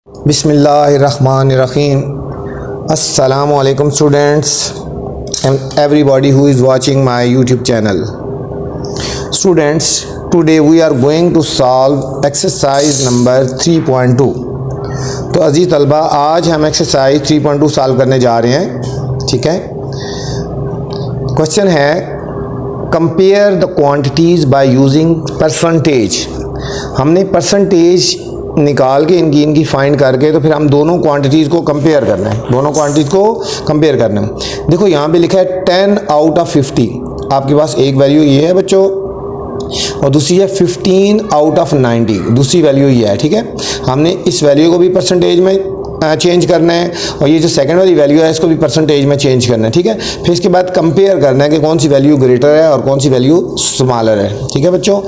Bismillahirrahmanirrahim. Assalamu alaikum students and everybody who is watching my YouTube channel. Students, today we are going to solve exercise number 3.2. तो अजीज़ तलबा, आज हम exercise 3.2 solve करने जा रहे हैं। ठीक है, क्वेश्चन है compare the quantities by using percentage. हमने परसेंटेज निकाल के इनकी फाइंड करके तो फिर हम दोनों क्वांटिटीज़ को कंपेयर करना है, दोनों क्वांटिटीज़ को कंपेयर करना है। देखो यहाँ पे लिखा है 10 आउट ऑफ 50। आपके पास एक वैल्यू ये है बच्चों और दूसरी है 15 आउट ऑफ 90, दूसरी वैल्यू ये है। ठीक है, हमने इस वैल्यू को भी परसेंटेज में चेंज करना है और ये जो सेकंड वाली वैल्यू है इसको भी परसेंटेज में चेंज करना है। ठीक है, फिर इसके बाद कंपेयर करना है कि कौन सी वैल्यू ग्रेटर है और कौन सी वैल्यू स्मॉलर है। ठीक है बच्चों,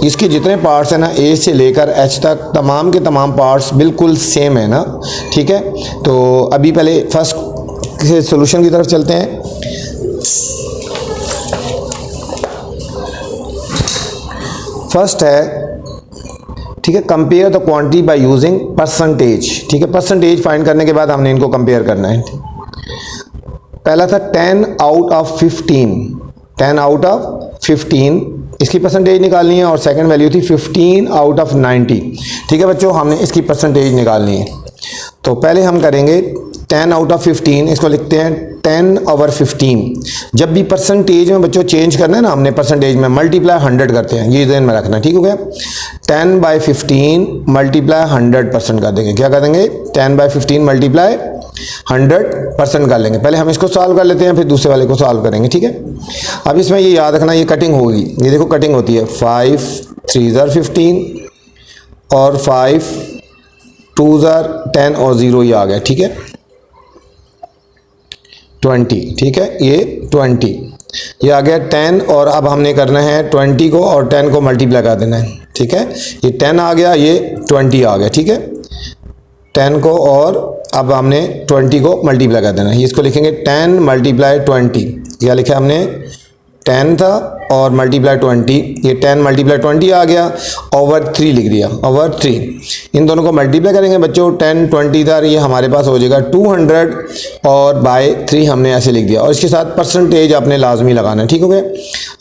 इसके जितने पार्ट्स हैं ना, ए से लेकर एच तक तमाम के तमाम पार्ट्स बिल्कुल सेम है ना। ठीक है, तो अभी पहले फर्स्ट सोल्यूशन की तरफ चलते हैं। फर्स्ट है, ठीक है, compare the quantity by using percentage. ठीक है, परसेंटेज फाइंड करने के बाद हमने इनको कंपेयर करना है। पहला था 10 आउट ऑफ 15, 10 आउट ऑफ 15 इसकी परसेंटेज निकालनी है और सेकंड वैल्यू थी 15 आउट ऑफ 90। ठीक है बच्चों, हमने इसकी परसेंटेज निकालनी है। तो पहले हम करेंगे 10 आउट ऑफ 15, इसको लिखते हैं 10 ओवर 15। जब भी परसेंटेज में बच्चों चेंज करना है ना, हमने परसेंटेज में मल्टीप्लाई 100 करते हैं, ये ध्यान में रखना। ठीक हो गया, 10 बाई 15 मल्टीप्लाई 100% कर देंगे। क्या कर देंगे, 10 बाई 15 मल्टीप्लाई 100% कर लेंगे। पहले हम इसको सॉल्व कर लेते हैं, फिर दूसरे वाले को सॉल्व करेंगे। ठीक है, अब इसमें ये याद रखना, ये कटिंग होगी। ये देखो कटिंग होती है, 5 3 ज़र 15 और 5 2 ज़र 10 और 0 ये आ गया। ठीक है, 20। ठीक है, ये 20 ये आ गया 10 और अब हमने करना है 20 को और 10 को मल्टीप्लाई कर देना है। ठीक है, ये 10 आ गया, ये 20 आ गया। ठीक है, 10 को और अब हमने 20 को मल्टीप्लाई कर देना है। इसको लिखेंगे 10 मल्टीप्लाई 20। क्या लिखा हमने, 10 था और मल्टीप्लाई 20, ये 10 मल्टीप्लाई 20 आ गया, ओवर 3 लिख दिया, ओवर 3। इन दोनों को मल्टीप्लाई करेंगे बच्चों, 10 20 था, ये हमारे पास हो जाएगा 200 और बाय 3 हमने ऐसे लिख दिया और इसके साथ परसेंटेज आपने लाजमी लगाना है। ठीक हो गया,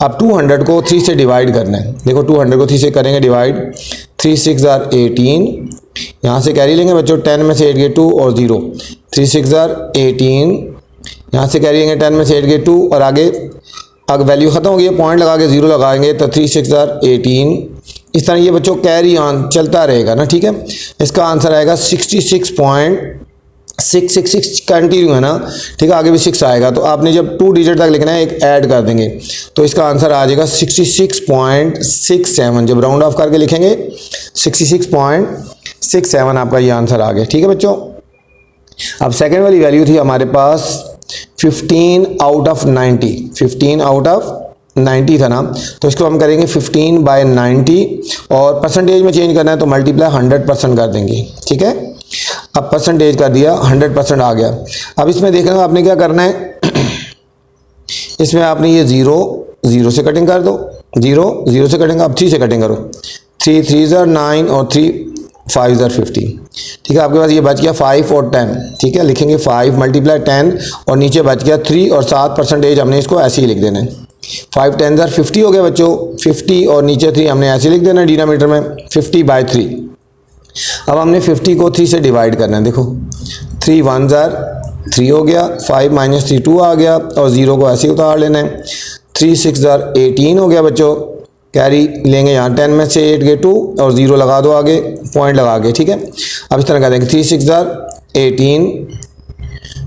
अब 200 को 3 से डिवाइड करना है। देखो 200 को 3 से करेंगे डिवाइड, 3 6 ज़र 18, यहाँ से कैरी लेंगे बच्चों, 10 में से 8 गए 2 और 0, 3 6 ज़र 18, यहाँ से कैरी लेंगे 10 में से 8 गए 2 और आगे अगर वैल्यू ख़त्म हो गई है पॉइंट लगा के 0 लगाएंगे तो 3 6 ज़र 18। इस तरह ये बच्चों कैरी ऑन चलता रहेगा ना। ठीक है, इसका आंसर आएगा 66.666 कंटिन्यू है ना। ठीक है, आगे भी 6 आएगा तो आपने जब 2 डिजिट तक लिखना है एक ऐड कर देंगे तो इसका आंसर आ जाएगा 66.67। जब राउंड ऑफ करके लिखेंगे 66.67 आपका ये आंसर आ गया। ठीक है बच्चों, अब सेकेंड वाली वैल्यू थी हमारे पास 15 आउट ऑफ 90, 15 आउट ऑफ 90 था ना, तो इसको हम करेंगे 15 बाय 90 और परसेंटेज में चेंज करना है तो मल्टीप्लाई 100% कर देंगे। ठीक है, अब परसेंटेज कर दिया, 100% आ गया। अब इसमें देखना आपने क्या करना है, इसमें आपने ये 0 से कटिंग कर दो, 0 से कटिंग, अब 3 से कटिंग करो, 3 3 ज़र 9 और 3 5 ज़र 15। ठीक है, आपके पास ये बच गया 5 और 10। ठीक है, लिखेंगे 5 मल्टीप्लाई 10 और नीचे बच गया 3 और 7 परसेंटेज हमने इसको ऐसे ही लिख देना है। 5 10 ज़र 50 हो गया बच्चों, 50 और नीचे 3 हमने ऐसे लिख देना है डिनोमिनेटर में, 50 बाई 3। अब हमने 50 को 3 से डिवाइड करना है। देखो 3 1 ज़र 3 हो गया, 5 माइनस 3 2 आ गया और 0 को ऐसे ही उतार लेना है। 3 6 ज़र 18 हो गया बच्चों, कैरी लेंगे यहाँ 10 में से 8 गए 2 और 0 लगा दो आगे, पॉइंट लगा के। ठीक है, अब इस तरह कर देंगे 3 6 ज़र 18,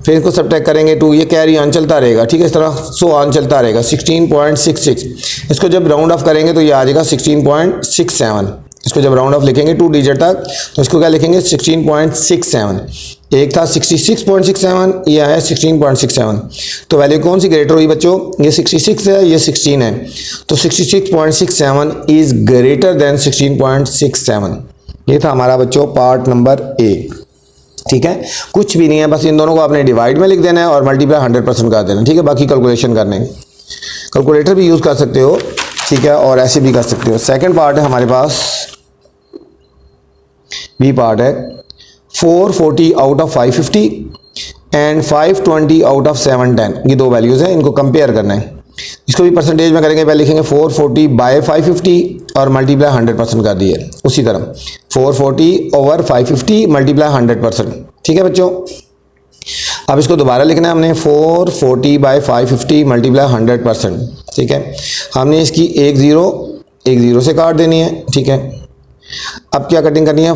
फिर इसको सब्ट्रैक्ट करेंगे 2, ये कैरी ऑन चलता रहेगा। ठीक है, इस तरह सो ऑन चलता रहेगा 16.66। इसको जब राउंड ऑफ करेंगे तो ये आ जाएगा 16.67। इसको जब राउंड ऑफ लिखेंगे 2 डिजिट तक तो इसको क्या लिखेंगे 16.67। एक था 66.67, ये आया 16.67। तो वैल्यू कौन सी ग्रेटर हुई बच्चों, ये 66 है, ये 16 है, तो 66.67 इज ग्रेटर देन 16.67। ये था हमारा बच्चों पार्ट नंबर ए। ठीक है, कुछ भी नहीं है, बस इन दोनों को आपने डिवाइड में लिख देना है और मल्टीप्लाई 100% कर देना। ठीक है, बाकी कैलकुलेशन करने, कैलकुलेटर भी यूज़ कर सकते हो। ठीक है, और ऐसे भी कर सकते हो। सेकंड पार्ट है हमारे पास, बी पार्ट है 440 out of 550 and 520 out of 710, ये दो वैल्यूज़ हैं, इनको कंपेयर करना है। इसको भी परसेंटेज में करेंगे, पहले लिखेंगे 440 बाय 550 और मल्टीप्लाई 100% कर दिए। उसी तरह 440 ओवर 550 मल्टीप्लाई 100%। ठीक है बच्चों, अब इसको दोबारा लिखना है हमने 440 बाय 550 मल्टीप्लाई 100%। ठीक है, हमने इसकी एक ज़ीरो से काट देनी है। ठीक है, अब क्या कटिंग करनी है,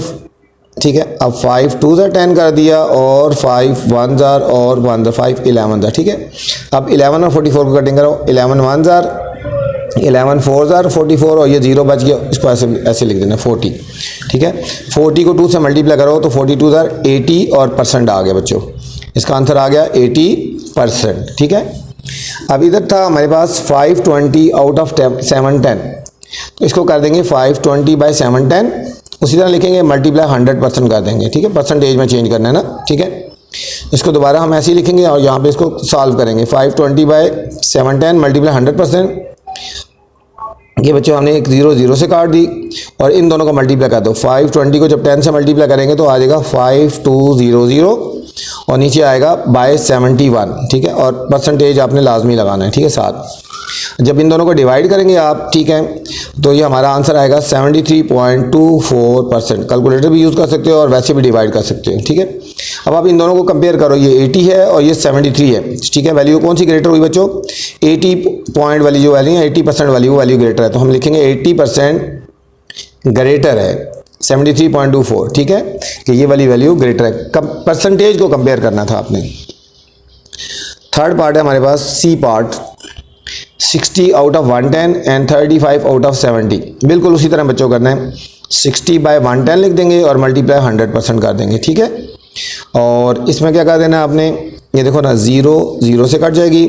ठीक है, अब 5 2 ज़ा 10 कर दिया और 5 1 ज़ार और 1 ज़ार 5 11 ज़ार। ठीक है, अब 11 और 44 को कटिंग करो, 11 1 ज़ार 11 4 ज़ार 44 और ये ज़ीरो बच गया, इसको ऐसे लिख देना 40। ठीक है, 40 को 2 से मल्टीप्लाई करो तो 42 ज़ार 80 और परसेंट आ गया बच्चों, इसका आंसर आ गया 80%। ठीक है, अब इधर था हमारे पास 520 आउट ऑफ 710, तो इसको कर देंगे 520 बाई 710, उसी तरह लिखेंगे मल्टीप्लाई 100% कर देंगे। ठीक है, परसेंटेज में चेंज करना है ना। ठीक है, इसको दोबारा हम ऐसे ही लिखेंगे और यहाँ पे इसको सॉल्व करेंगे 520 बाई 710 मल्टीप्लाई 100%। ये बच्चों हमने एक ज़ीरो से काट दी और इन दोनों को मल्टीप्लाई कर दो। 520 को जब 10 से मल्टीप्लाई करेंगे तो आ जाएगा 5200 और नीचे आएगा बाय 71। ठीक है, और परसेंटेज आपने लाजमी लगाना है। ठीक है, साथ जब इन दोनों को डिवाइड करेंगे आप, ठीक है, तो ये हमारा आंसर आएगा 73.24%। कैलकुलेटर भी यूज़ कर सकते हो और वैसे भी डिवाइड कर सकते हो। ठीक है, अब आप इन दोनों को कंपेयर करो, ये 80 है और ये 73 है। ठीक है, वैल्यू कौन सी ग्रेटर हुई बच्चों, 80 पॉइंट वाली जो वैल्यू है 80% वाली वो वैल्यू ग्रेटर है, तो हम लिखेंगे 80% ग्रेटर है 73.24। ठीक है, कि ये वाली वैल्यू ग्रेटर है। परसेंटेज को कंपेयर करना था आपने। थर्ड पार्ट है हमारे पास C part, 60 out of 110 and 35 out of 70। बिल्कुल उसी तरह बच्चों करना है, 60 बाय 110 लिख देंगे और मल्टीप्लाई 100% कर देंगे। ठीक है, और इसमें क्या कर देना है आपने, ये देखो ना, ज़ीरो से कट जाएगी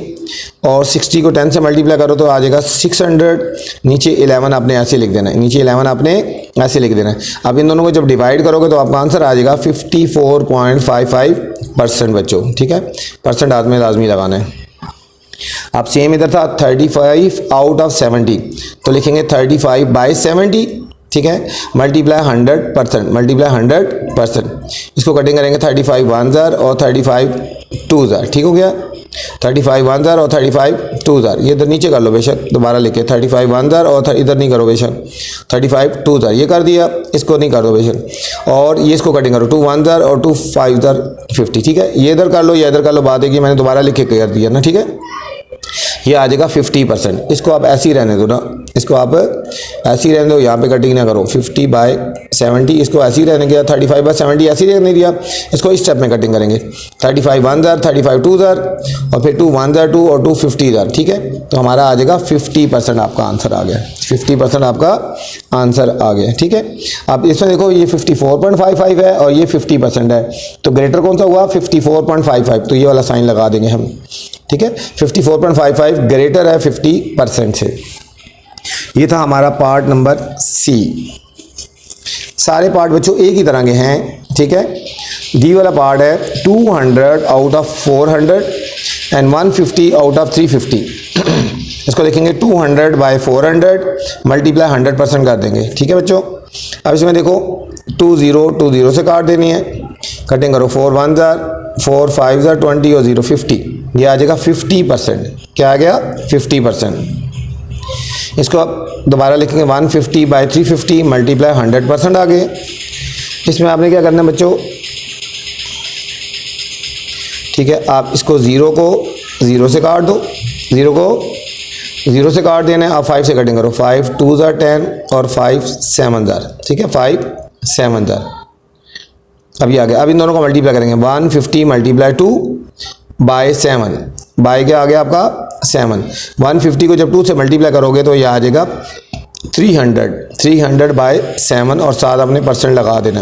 और 60 को 10 से मल्टीप्लाई करो तो आ जाएगा 600, नीचे 11 आपने ऐसे लिख देना है, नीचे 11 आपने ऐसे लिख देना है। अब इन दोनों को जब डिवाइड करोगे तो आपका आंसर आ जाएगा 54.55% बच्चों। ठीक है, परसेंट आदमी लाजमी लगाना है। अब सेम इधर था 35 आउट ऑफ 70, तो लिखेंगे 35 बाई 70। ठीक है, मल्टीप्लाई 100%, इसको कटिंग करेंगे 35 1 ज़ार और 35 2 ज़ार। ठीक हो गया, 35 1 ज़ार और 35 2 ज़ार, ये इधर नीचे कर लो बेशक, दोबारा लिखे 35 1 ज़ार और इधर नहीं करो बेशक, 35 2 ज़ार ये कर दिया, इसको नहीं कर दो बेशक, और ये इसको कटिंग करो 2 1 ज़ार और 2 5 ज़ार 50। ठीक है, ये इधर कर लो, ये इधर कर लो, बात है कि मैंने दोबारा लिखे कर दिया ना। ठीक है, ये आ जाएगा 50%। इसको आप ऐसे ही रहने दो ना, इसको आप ऐसे ही रहने दो, यहाँ पे कटिंग ना करो। 50 बाय 70 इसको ऐसे ही रहने दिया, 35 बाय 70 ऐसे ही रहने दिया, इसको इस स्टेप में कटिंग करेंगे 35 1 ज़ार 35 2 ज़ार और फिर 2 1 ज़ार 2 और 2 50 ज़ार। ठीक है, तो हमारा आ जाएगा 50% आपका आंसर आ गया, 50% आपका आंसर आ गया। ठीक है, अब इसमें देखो ये 54.55 है और ये 50% है, तो ग्रेटर कौन सा हुआ 54.55, तो ये वाला साइन लगा देंगे हम। ठीक है, 54.55 ग्रेटर है 50% से। ये था हमारा पार्ट नंबर सी। सारे पार्ट बच्चों एक ही तरह के हैं। ठीक है, डी वाला पार्ट है 200 out of 400 and 150 out of 350। इसको लिखेंगे 200 बाय 400 मल्टीप्लाई 100% कर देंगे। ठीक है बच्चों, अब इसमें देखो 2 0 से काट देनी है, कटिंग करो 4 1 ज़ार 4 5 ज़ार 20 और 0 50, ये आ जाएगा 50%। क्या आ गया 50%। इसको आप दोबारा लिखेंगे 150 बाई 350 मल्टीप्लाई 100% आ गए। इसमें आपने क्या करना है बच्चों, ठीक है, आप इसको 0 से काट दो, 0 से काट देना है। आप 5 से कटिंग करो, 5 2 ज़ार 10 और 5 7 ज़ार। ठीक है, 5 7 ज़ार। अब ये आ गया, अब इन दोनों को मल्टीप्लाई करेंगे 150 मल्टीप्लाई 2 बाय 7, बाय क्या आ गया आपका 7। 150 को जब 2 से मल्टीप्लाई करोगे तो ये आ जाएगा 300 बाय 7 और साथ अपने परसेंट लगा देना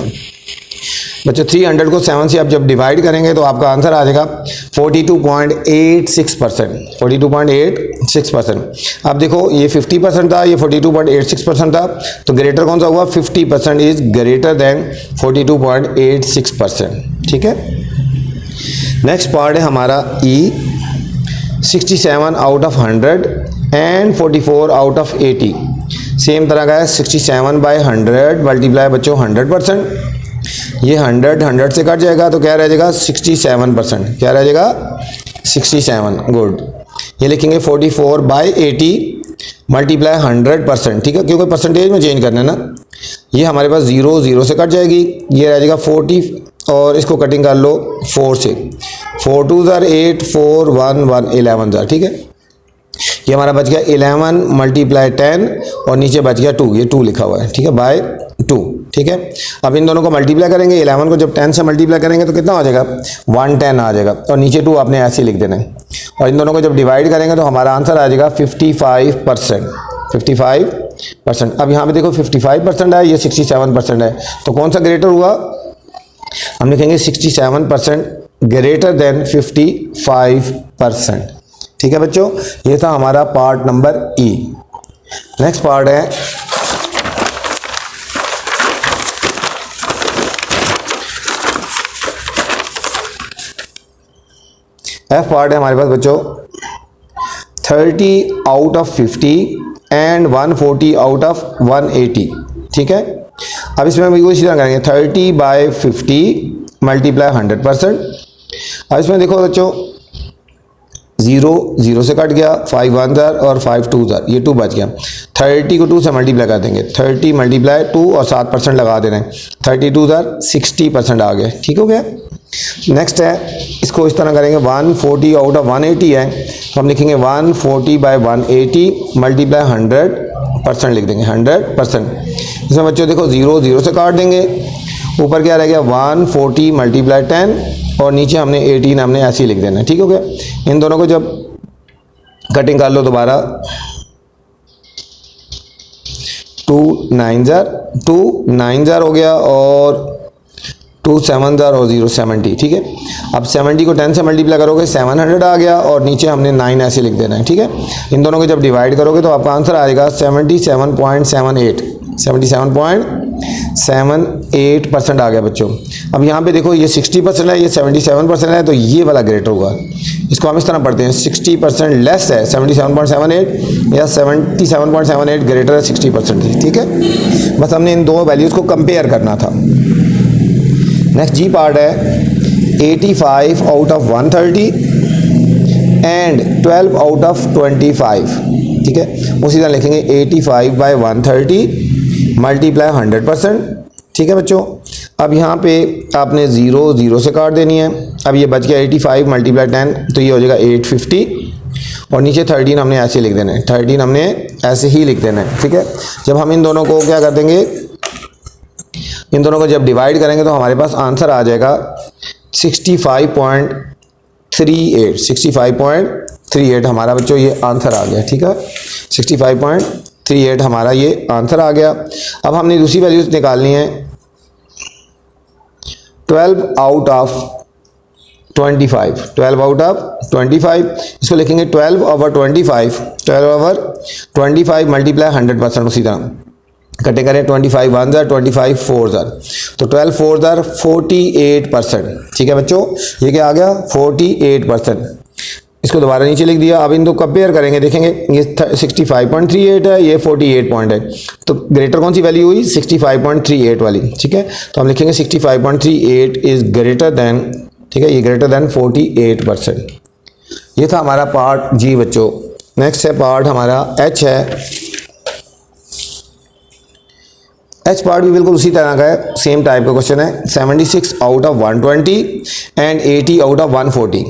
बच्चों। 300 को 7 से आप जब डिवाइड करेंगे तो आपका आंसर आ जाएगा 42.86%। अब देखो ये 50% था, ये 42.86% था, तो ग्रेटर कौन सा हुआ 50% इज ग्रेटर देन 42.86%। ठीक है, नेक्स्ट पार्ट है हमारा ई 67 out of 100 and 44 out of 80। Same तरह का है 67 बाय 100 मल्टीप्लाई बच्चों 100%। ये 100 से कट जाएगा तो क्या रह जाएगा 67%, क्या रह जाएगा 67, गुड। ये लिखेंगे 44/80 मल्टीप्लाई 100%, ठीक है, क्योंकि परसेंटेज में चेंज करना है ना। ये हमारे पास 0 0 से कट जाएगी, ये रह जाएगा 40 और इसको कटिंग कर लो 4 से, 4 2 ज़ार 8, 4 1 1 11 ज़ार, ठीक है। ये हमारा बच गया 11 मल्टीप्लाई 10 और नीचे बच गया 2, ये 2 लिखा हुआ है, ठीक है, बाय 2, ठीक है। अब इन दोनों को मल्टीप्लाई करेंगे, 11 को जब 10 से मल्टीप्लाई करेंगे तो कितना हो जाएगा 110 आ जाएगा और नीचे 2 आपने ऐसे लिख देना है। और इन दोनों को जब डिवाइड करेंगे तो हमारा आंसर आ जाएगा 55%, 55%। अब यहाँ पे देखो 55% है, ये 67% है, तो कौन सा ग्रेटर हुआ, हम लिखेंगे 67% ग्रेटर देन 55%, ठीक है बच्चों। ये था हमारा पार्ट नंबर ई। नेक्स्ट पार्ट है एफ पार्ट है हमारे पास बच्चों 30 out of 50 and 140 out of 180, ठीक है। अब इसमें हम इसी तरह करेंगे 30/50 मल्टीप्लाई 100%। अब इसमें देखो बच्चों 0 0 से कट गया, 5 1 ज़ार और 5 2 ज़ार, ये 2 बच गया। 30 को 2 से मल्टीप्लाई कर देंगे, 30 मल्टीप्लाई 2 और 7% लगा दे रहे हैं, 32 ज़ार 60% आ गए, ठीक हो गया। नेक्स्ट है इसको इस तरह करेंगे 140 आउट ऑफ 180 है, तो हम लिखेंगे 140/180 मल्टीप्लाई 100% लिख देंगे, 100%। इसमें बच्चों देखो 0 0 से काट देंगे, ऊपर क्या रह गया 140 मल्टीप्लाई 10 और नीचे हमने 18 हमने ऐसे ही लिख देना है, ठीक हो गया। इन दोनों को जब कटिंग कर लो दोबारा 2 9 ज़ार हो गया और 2 7 ज़ार और 0 70, ठीक है। अब 70 को 10 से मल्टीप्लाई करोगे 700 आ गया और नीचे हमने 9 ऐसे लिख देना है, ठीक है। इन दोनों को जब डिवाइड करोगे तो आपका आंसर आएगा 77.78, 77.78% आ गया बच्चों। अब यहाँ पे देखो ये 60% है, ये 77% है, तो ये वाला ग्रेटर हुआ। इसको हम इस तरह पढ़ते हैं 60% लेस है 77.78 या 77.78 ग्रेटर है 60% से, ठीक है। बस हमने इन दो वैल्यूज़ को कंपेयर करना था। नेक्स्ट जी पार्ट है 85 out of 130 and 12 out of 25, ठीक है। उसी तरह लिखेंगे 85/130 मल्टीप्लाई 100%, ठीक है बच्चों। अब यहाँ पे आपने 0 0 से काट देनी है। अब ये बच गया 85 मल्टीप्लाई 10, तो ये हो जाएगा 850 और नीचे 13 हमने ऐसे लिख देना है, 13 हमने ऐसे ही लिख देना है, ठीक है। जब हम इन दोनों को क्या कर देंगे, इन दोनों को जब डिवाइड करेंगे तो हमारे पास आंसर आ जाएगा 65.38 हमारा बच्चों ये आंसर आ गया, ठीक है। 65.38 हमारा ये आंसर आ गया। अब हमने दूसरी वैल्यूज निकालनी है 12 आउट ऑफ 25, 12 आउट ऑफ 25, इसको लिखेंगे 12 ओवर 25, 12 ओवर 25 मल्टीप्लाई 100%। उसी तरह कटे करें 25 1 ज़ार 25 4 ज़ार, तो 12 4 ज़ार 48%, ठीक है बच्चों। ये क्या आ गया 48%। इसको दोबारा नीचे लिख दिया। अब इन दो कंपेयर करेंगे, देखेंगे ये 65.38 है, ये 48 पॉइंट है, तो ग्रेटर कौन सी वैल्यू हुई 65.38 वाली, ठीक है। तो हम लिखेंगे 65.38 इज ग्रेटर देन, ठीक है, ये ग्रेटर देन 48%। ये था हमारा पार्ट जी बच्चों। नेक्स्ट है पार्ट हमारा एच है। एच पार्ट भी बिल्कुल उसी तरह का है, सेम टाइप का क्वेश्चन है। 76 out of 120 and 80 out of 140,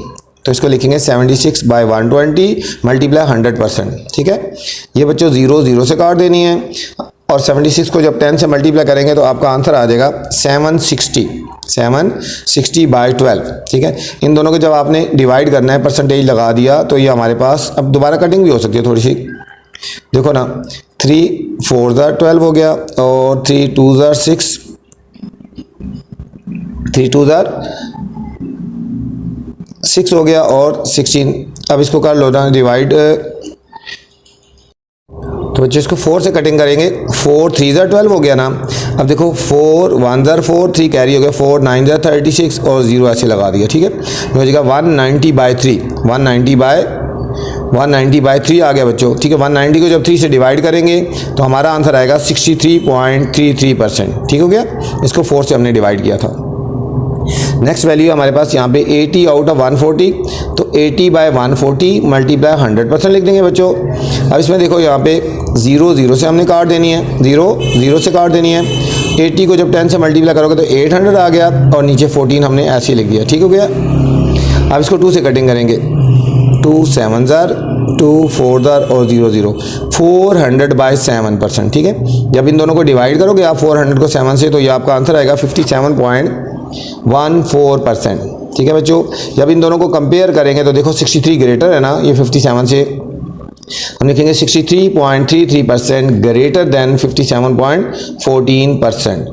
तो इसको लिखेंगे 76/120 मल्टीप्लाई 100%, ठीक है। ये बच्चों 0 0 से काट देनी है और 76 को जब 10 से मल्टीप्लाई करेंगे तो आपका आंसर आ जाएगा 760/12, ठीक है। इन दोनों को जब आपने डिवाइड करना है परसेंटेज लगा दिया तो ये हमारे पास, अब दोबारा कटिंग भी हो सकती है थोड़ी सी, देखो ना 3 4 ज़ार 12 हो गया और 3 2 ज़ार 6, 3 2 ज़ार 6 हो गया और 16। अब इसको कर लो ना डिवाइड, तो बच्चे इसको 4 से कटिंग करेंगे, 4 3 ज़ार 12 हो गया ना। अब देखो 4 1 ज़ार 4, 3 कैरी हो गया, 4 9 ज़ार 36 और 0 ऐसे लगा दिया, ठीक है। हो जाएगा 190/3, 190/3 आ गया बच्चों, ठीक है। 190 को जब 3 से डिवाइड करेंगे तो हमारा आंसर आएगा 63.33%, ठीक हो गया। इसको 4 से हमने डिवाइड किया था। नेक्स्ट वैल्यू हमारे पास यहाँ पे 80 आउट ऑफ 140, तो 80/140 मल्टीप्लाई 100% लिख देंगे बच्चों। अब इसमें देखो यहाँ पे 0 0 से हमने काट देनी है, 0 0 से काट देनी है। 80 को जब 10 से मल्टीप्लाई करोगे तो 800 आ गया और नीचे 14 हमने ऐसे ही लिख दिया, ठीक हो गया। अब इसको 2 से कटिंग करेंगे, 2 7 ज़र 2 4 ज़र और 0 0, 400/7%, ठीक है। जब इन दोनों को डिवाइड करोगे आप 400 को 7 से, तो ये आपका आंसर आएगा 57.14%, ठीक है बच्चों। जब इन दोनों को कंपेयर करेंगे तो देखो 63 ग्रेटर है ना ये 57 से, हम लिखेंगे 63.33% ग्रेटर देन 57.14%।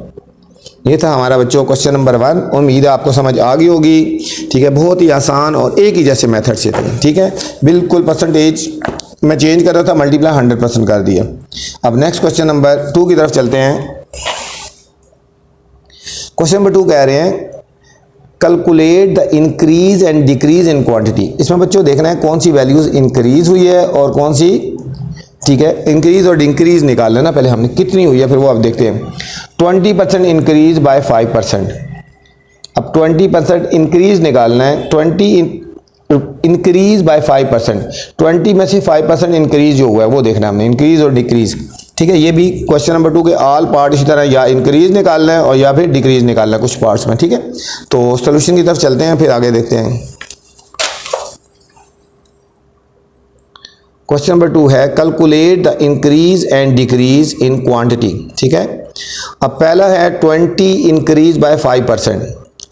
ये था हमारा बच्चों क्वेश्चन नंबर 1। उम्मीद है आपको समझ आ गई होगी, ठीक है। बहुत ही आसान और एक ही जैसे मेथड से थे, ठीक है। बिल्कुल परसेंटेज मैं चेंज कर रहा था, मल्टीप्लाई 100% कर दिया। अब नेक्स्ट क्वेश्चन नंबर 2 की तरफ चलते हैं। क्वेश्चन नंबर 2 कह रहे हैं calculate the increase and decrease in quantity. इसमें बच्चों देखना है कौन सी वैल्यूज इंक्रीज हुई है और कौन सी, ठीक है। इंक्रीज और डिक्रीज निकाल लेना पहले हमने, कितनी हुई है फिर वो आप देखते हैं। 20% इंक्रीज बाय 5%। अब 20% इंक्रीज निकालना है, 20 इंक्रीज बाय 5%, 20 में से 5% इंक्रीज जो हुआ है वो देखना है हमने, इंक्रीज और डिक्रीज, ठीक है। ये भी क्वेश्चन नंबर 2 के ऑल पार्ट इसी तरह या इंक्रीज निकालना है और या फिर डिक्रीज निकालना है कुछ पार्ट्स में, ठीक है। तो सोल्यूशन की तरफ चलते हैं, फिर आगे देखते हैं। क्वेश्चन नंबर 2 है calculate the increase and decrease in quantity, ठीक है। अब पहला है 20 इंक्रीज बाय 5%।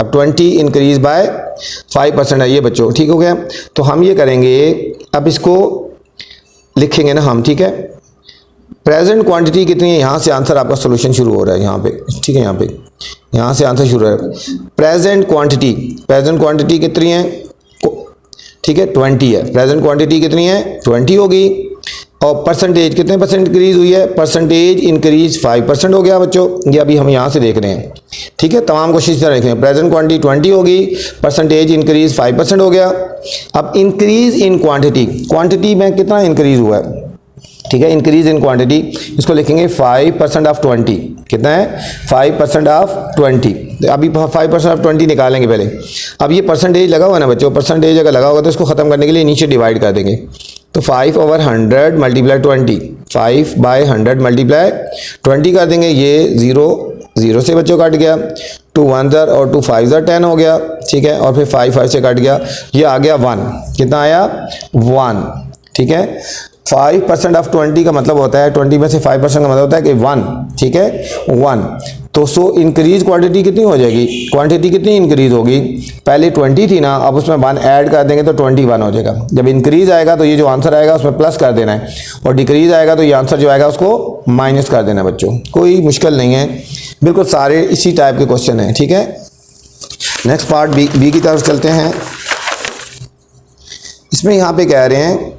अब 20 इंक्रीज बाय 5% है ये बच्चों, ठीक हो गया। तो हम ये करेंगे, अब इसको लिखेंगे ना हम, ठीक है। प्रेजेंट क्वांटिटी कितनी है, यहाँ से आंसर आपका सोल्यूशन शुरू हो रहा है यहाँ पे, ठीक है। यहाँ से आंसर शुरू हो रहा है। प्रेजेंट क्वांटिटी कितनी है, ठीक है 20 है। प्रेजेंट क्वांटिटी कितनी है 20 होगी। और परसेंटेज कितने परसेंट इंक्रीज हुई है, परसेंटेज इंक्रीज 5% हो गया बच्चों। ये अभी हम यहाँ से देख रहे हैं, ठीक है। तमाम कोशिश तरह देखें, प्रेजेंट क्वांटिटी 20 होगी, परसेंटेज इंक्रीज 5% हो गया। अब इंक्रीज इन क्वांटिटी में कितना इंक्रीज हुआ है, ठीक है। इंक्रीज इन क्वांटिटी इसको लिखेंगे 5% ऑफ 20, कितना है 5% ऑफ 20। अभी 5% ऑफ 20 निकालेंगे पहले। अब ये परसेंटेज लगा हुआ है ना बच्चों, परसेंटेज अगर लगा होगा तो इसको ख़त्म करने के लिए नीचे डिवाइड कर देंगे। तो 5/100 मल्टीप्लाई 20, 5/100 मल्टीप्लाई 20 कर देंगे। ये 0 0 से बच्चों कट गया, 2 1 ज़र और 2 5 ज़र 10 हो गया, ठीक है। और फिर 5 5 से कट गया, ये आ गया 1, कितना आया 1, ठीक है। 5% ऑफ 20 का मतलब होता है, 20 में से 5% का मतलब होता है कि 1, ठीक है 1। तो सो इंक्रीज क्वांटिटी कितनी हो जाएगी, क्वांटिटी कितनी इंक्रीज होगी, पहले 20 थी ना, अब उसमें 1 ऐड कर देंगे तो 21 हो जाएगा। जब इंक्रीज आएगा तो ये जो आंसर आएगा उसमें प्लस कर देना है, और डिक्रीज आएगा तो ये आंसर जो आएगा उसको माइनस कर देना है बच्चों। कोई मुश्किल नहीं है, बिल्कुल सारे इसी टाइप के क्वेश्चन हैं, ठीक है। नेक्स्ट पार्ट बी की तरफ चलते हैं। इसमें यहाँ पे कह रहे हैं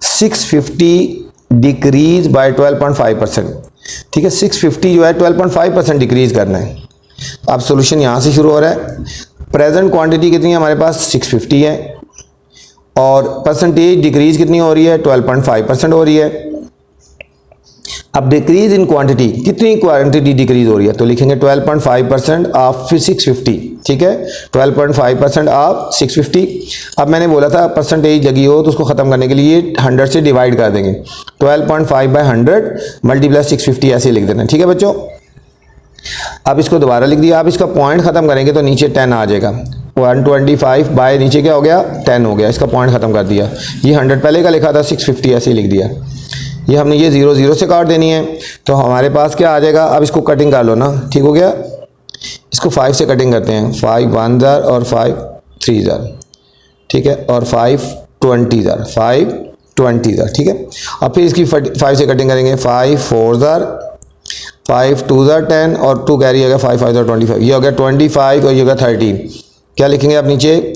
650 डिक्रीज बाय 12.5%, ठीक है। 650 जो है 12.5% डिक्रीज करना है। अब सॉल्यूशन यहाँ से शुरू हो रहा है। प्रेजेंट क्वांटिटी कितनी है हमारे पास 650 है, और परसेंटेज डिक्रीज कितनी हो रही है 12.5% हो रही है। अब डिक्रीज इन क्वांटिटी, कितनी क्वांटिटी डिक्रीज हो रही है, तो लिखेंगे 12.5% ऑफ 650, ठीक है 12.5% ऑफ 650। अब मैंने बोला था परसेंटेज लगी हो तो उसको ख़त्म करने के लिए 100 से डिवाइड कर देंगे। 12.5/100 मल्टीप्लाई 650 ऐसे लिख देना, ठीक है बच्चों। अब इसको दोबारा लिख दिया। अब इसका पॉइंट ख़त्म करेंगे तो नीचे 10 आ जाएगा। 125 बाय नीचे क्या हो गया 10 हो गया, इसका पॉइंट ख़त्म कर दिया। ये 100 पहले का लिखा था, 650 ऐसे लिख दिया। ये हमने ये 0 0 से काट देनी है, तो हमारे पास क्या आ जाएगा। अब इसको कटिंग कर लो ना, ठीक हो गया। इसको 5 से कटिंग करते हैं, 5 1 ज़र और 5 3 ज़र, ठीक है, और 5 20 ज़र, 5 20 ज़र, ठीक है। अब फिर इसकी 5 से कटिंग करेंगे, 5 4 ज़र, 5 2 ज़र 10 और 2 कैरी हो गया, 5 5 ज़र 25, ये हो गया 25 और ये हो गया 13। क्या लिखेंगे आप नीचे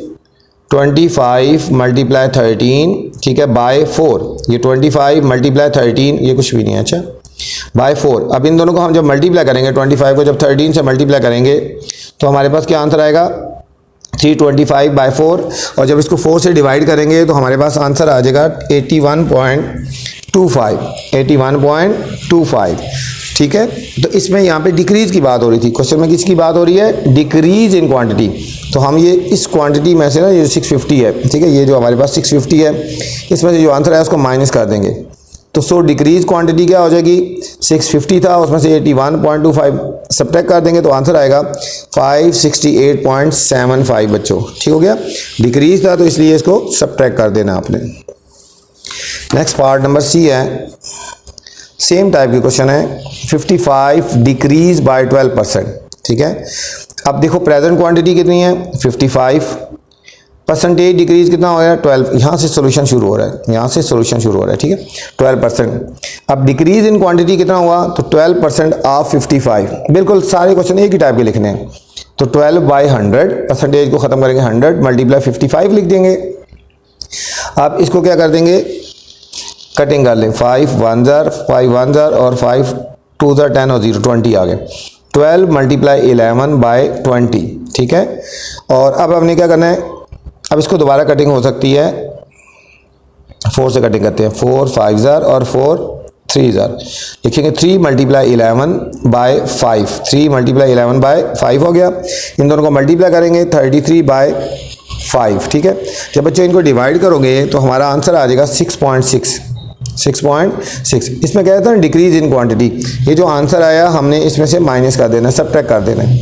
25 मल्टीप्लाई 13, ठीक है, बाय 4। ये 25 मल्टीप्लाई 13 ये कुछ भी नहीं है, अच्छा बाय 4। अब इन दोनों को हम जब मल्टीप्लाई करेंगे, 25 को जब 13 से मल्टीप्लाई करेंगे तो हमारे पास क्या आंसर आएगा, 325 बाई 4, और जब इसको 4 से डिवाइड करेंगे तो हमारे पास आंसर आ जाएगा 81.25, 81.25। ठीक है, तो इसमें यहाँ पे डिक्रीज़ की बात हो रही थी, क्वेश्चन में किसकी बात हो रही है, डिक्रीज़ इन क्वांटिटी। तो हम ये इस क्वांटिटी में से ना, ये 650 है, ठीक है, ये जो हमारे पास 650 है, इसमें से जो आंसर है उसको माइनस कर देंगे। तो सो डिक्रीज क्वांटिटी क्या हो जाएगी, 650 था, उसमें से 81.25 सब्ट्रैक्ट कर देंगे तो आंसर आएगा 568.75 बच्चों। ठीक हो गया, डिक्रीज था तो इसलिए इसको सब्ट्रैक्ट कर देना आपने। नेक्स्ट पार्ट नंबर सी है, सेम टाइप की क्वेश्चन है, 55 डिक्रीज बाय 12%। ठीक है, अब देखो प्रेजेंट क्वांटिटी कितनी है 55, परसेंटेज डिक्रीज कितना हो गया 12, यहाँ से सोल्यूशन शुरू हो रहा है, यहाँ से सोल्यूशन शुरू हो रहा है। ठीक है, 12%। अब डिक्रीज इन क्वांटिटी कितना हुआ, तो 12% ऑफ 55। बिल्कुल सारे क्वेश्चन एक ही टाइप के लिखने हैं, तो 12 बाई 100, परसेंटेज को खत्म करेंगे 100 मल्टीप्लाई 55 लिख देंगे। अब इसको क्या कर देंगे, कटिंग कर लें, 5 1 जार 5 1 जार और 5 2 जार 10 और 0 20 आ गए, 12 मल्टीप्लाई 11 बाई 20। ठीक है, और अब हमने क्या करना है, अब इसको दोबारा कटिंग हो सकती है, 4 से कटिंग करते हैं, 4 5 जार और 4 3 जार, लिखेंगे 3 मल्टीप्लाई 11 बाई 5, 3 मल्टीप्लाई 11 बाई 5 हो गया। इन दोनों को मल्टीप्लाई करेंगे 33 बाई 5। ठीक है, जब बच्चों इनको डिवाइड करोगे तो हमारा आंसर आ जाएगा 6.6। इसमें क्या था डिक्रीज इन क्वांटिटी, ये जो आंसर आया हमने इसमें से माइनस कर देना है, सब्ट्रैक्ट कर देना है,